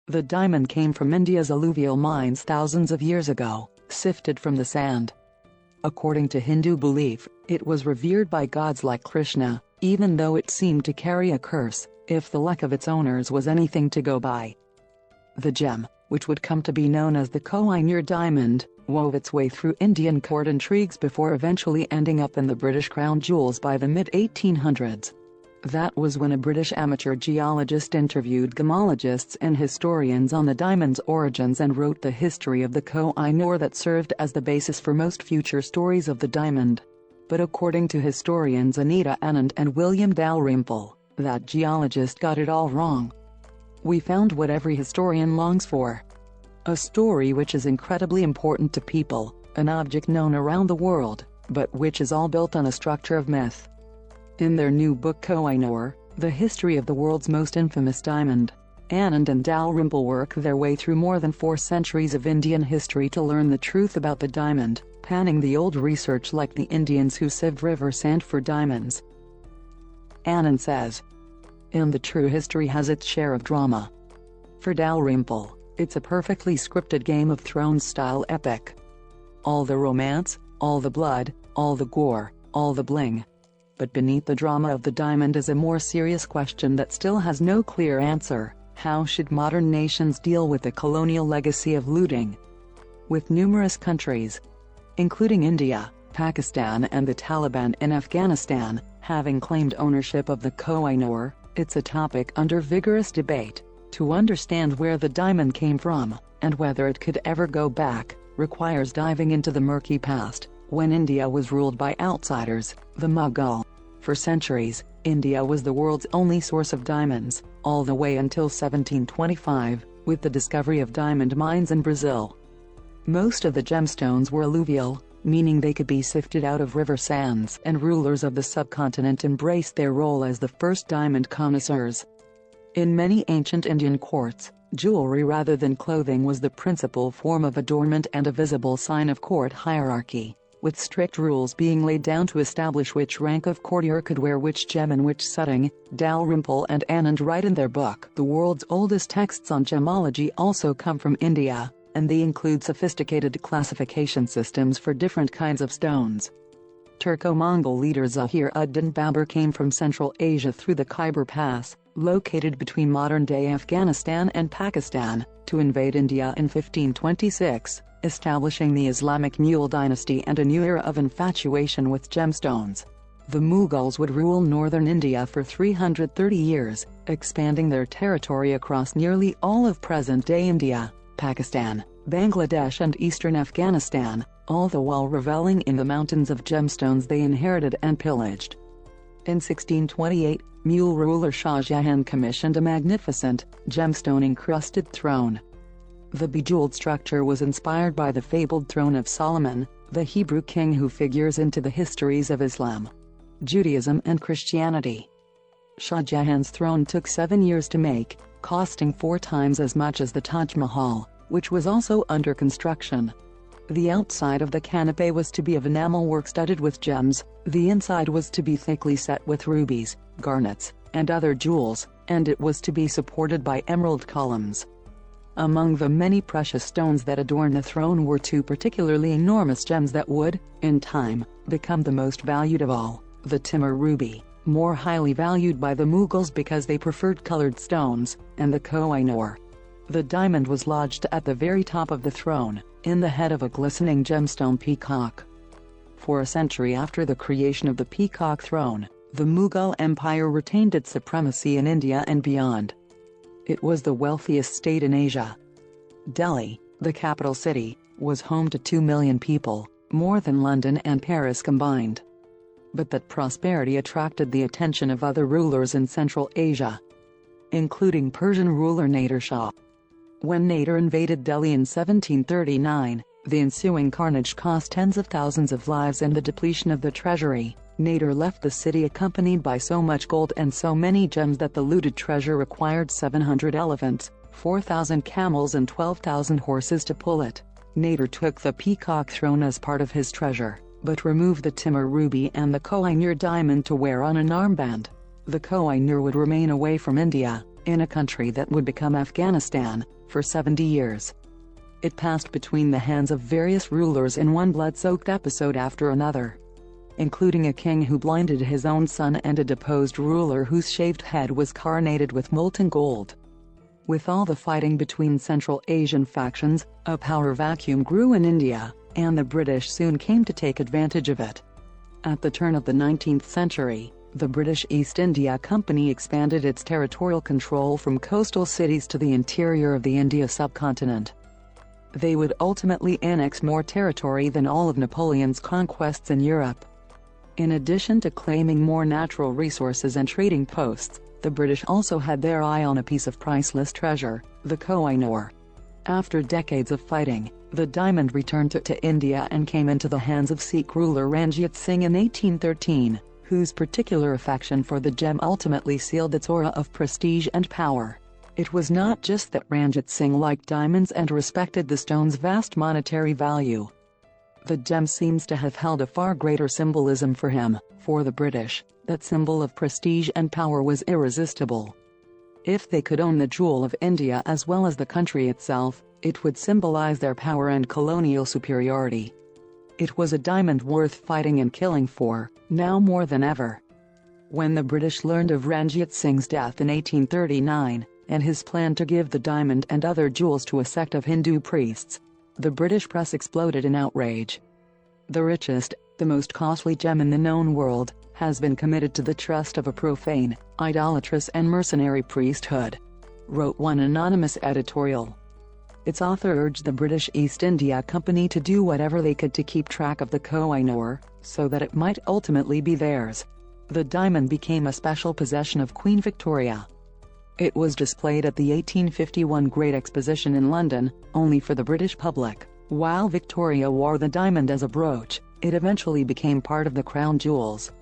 The diamond came from India's alluvial mines thousands of years ago, sifted from the sand. According to Hindu belief, it was revered by gods like Krishna, even though it seemed to carry a curse, if the luck of its owners was anything to go by. The gem, which would come to be known as the Koh-i-Noor diamond, wove its way through Indian court intrigues before eventually ending up in the British crown jewels by the mid-1800s. That was when a British amateur geologist interviewed gemologists and historians on the diamond's origins and wrote the history of the Koh-i-Noor that served as the basis for most future stories of the diamond. But according to historians Anita Anand and William Dalrymple, that geologist got it all wrong. We found what every historian longs for. A story which is incredibly important to people, an object known around the world, but which is all built on a structure of myth. In their new book Koh-i-Noor, The History of the World's Most Infamous Diamond, Anand and Dalrymple work their way through more than 4 centuries of Indian history to learn the truth about the diamond, panning the old research like the Indians who sieved river sand for diamonds. Anand says, "And the true history has its share of drama." For Dalrymple, it's a perfectly scripted Game of Thrones-style epic. All the romance, all the blood, all the gore, all the bling. But beneath the drama of the diamond is a more serious question that still has no clear answer: how should modern nations deal with the colonial legacy of looting? With numerous countries, including India, Pakistan and the Taliban in Afghanistan, having claimed ownership of the Koh-i-Noor, it's a topic under vigorous debate. To understand where the diamond came from, and whether it could ever go back, requires diving into the murky past, when India was ruled by outsiders, the Mughal. For centuries, India was the world's only source of diamonds, all the way until 1725, with the discovery of diamond mines in Brazil. Most of the gemstones were alluvial, meaning they could be sifted out of river sands, and rulers of the subcontinent embraced their role as the first diamond connoisseurs. In many ancient Indian courts, jewelry rather than clothing was the principal form of adornment and a visible sign of court hierarchy, with strict rules being laid down to establish which rank of courtier could wear which gem in which setting. Dalrymple and Anand write in their book, "The world's oldest texts on gemology also come from India, and they include sophisticated classification systems for different kinds of stones." Turco-Mongol leader Zahir ud-Din Babur came from Central Asia through the Khyber Pass, located between modern-day Afghanistan and Pakistan, to invade India in 1526, establishing the Islamic Mughal dynasty and a new era of infatuation with gemstones. The Mughals would rule northern India for 330 years, expanding their territory across nearly all of present-day India, Pakistan, Bangladesh and eastern Afghanistan, all the while reveling in the mountains of gemstones they inherited and pillaged. In 1628, Mughal ruler Shah Jahan commissioned a magnificent, gemstone-encrusted throne. The bejeweled structure was inspired by the fabled throne of Solomon, the Hebrew king who figures into the histories of Islam, Judaism and Christianity. Shah Jahan's throne took 7 years to make, costing 4 times as much as the Taj Mahal, which was also under construction. The outside of the canopy was to be of enamel work studded with gems, the inside was to be thickly set with rubies, garnets, and other jewels, and it was to be supported by emerald columns. Among the many precious stones that adorn the throne were 2 particularly enormous gems that would, in time, become the most valued of all: the Timur ruby, more highly valued by the Mughals because they preferred colored stones, and the Koh-i-Noor. The diamond was lodged at the very top of the throne, in the head of a glistening gemstone peacock. For a century after the creation of the peacock throne, the Mughal Empire retained its supremacy in India and beyond. It was the wealthiest state in Asia. Delhi, the capital city, was home to 2 million people, more than London and Paris combined. But that prosperity attracted the attention of other rulers in Central Asia, including Persian ruler Nader Shah. When Nader invaded Delhi in 1739, the ensuing carnage cost tens of thousands of lives and the depletion of the treasury. Nader left the city accompanied by so much gold and so many gems that the looted treasure required 700 elephants, 4,000 camels and 12,000 horses to pull it. Nader took the peacock throne as part of his treasure, but removed the Timur ruby and the Koh-i-Noor diamond to wear on an armband. The Koh-i-Noor would remain away from India, in a country that would become Afghanistan, for 70 years. It passed between the hands of various rulers in one blood-soaked episode after another, including a king who blinded his own son and a deposed ruler whose shaved head was coronated with molten gold. With all the fighting between Central Asian factions, a power vacuum grew in India, and the British soon came to take advantage of it. At the turn of the 19th century, the British East India Company expanded its territorial control from coastal cities to the interior of the India subcontinent. They would ultimately annex more territory than all of Napoleon's conquests in Europe. In addition to claiming more natural resources and trading posts, the British also had their eye on a piece of priceless treasure, the Koh-i-Noor. After decades of fighting, the diamond returned to India and came into the hands of Sikh ruler Ranjit Singh in 1813, whose particular affection for the gem ultimately sealed its aura of prestige and power. It was not just that Ranjit Singh liked diamonds and respected the stone's vast monetary value. The gem seems to have held a far greater symbolism for him. For the British, that symbol of prestige and power was irresistible. If they could own the jewel of India as well as the country itself, it would symbolize their power and colonial superiority. It was a diamond worth fighting and killing for, now more than ever. When the British learned of Ranjit Singh's death in 1839, and his plan to give the diamond and other jewels to a sect of Hindu priests, the British press exploded in outrage. The richest, the most costly gem in the known world, has been committed to the trust of a profane, idolatrous and mercenary priesthood, wrote one anonymous editorial. Its author urged the British East India Company to do whatever they could to keep track of the Koh-i-Noor, so that it might ultimately be theirs. The diamond became a special possession of Queen Victoria. It was displayed at the 1851 Great Exposition in London, only for the British public. While Victoria wore the diamond as a brooch, it eventually became part of the crown jewels.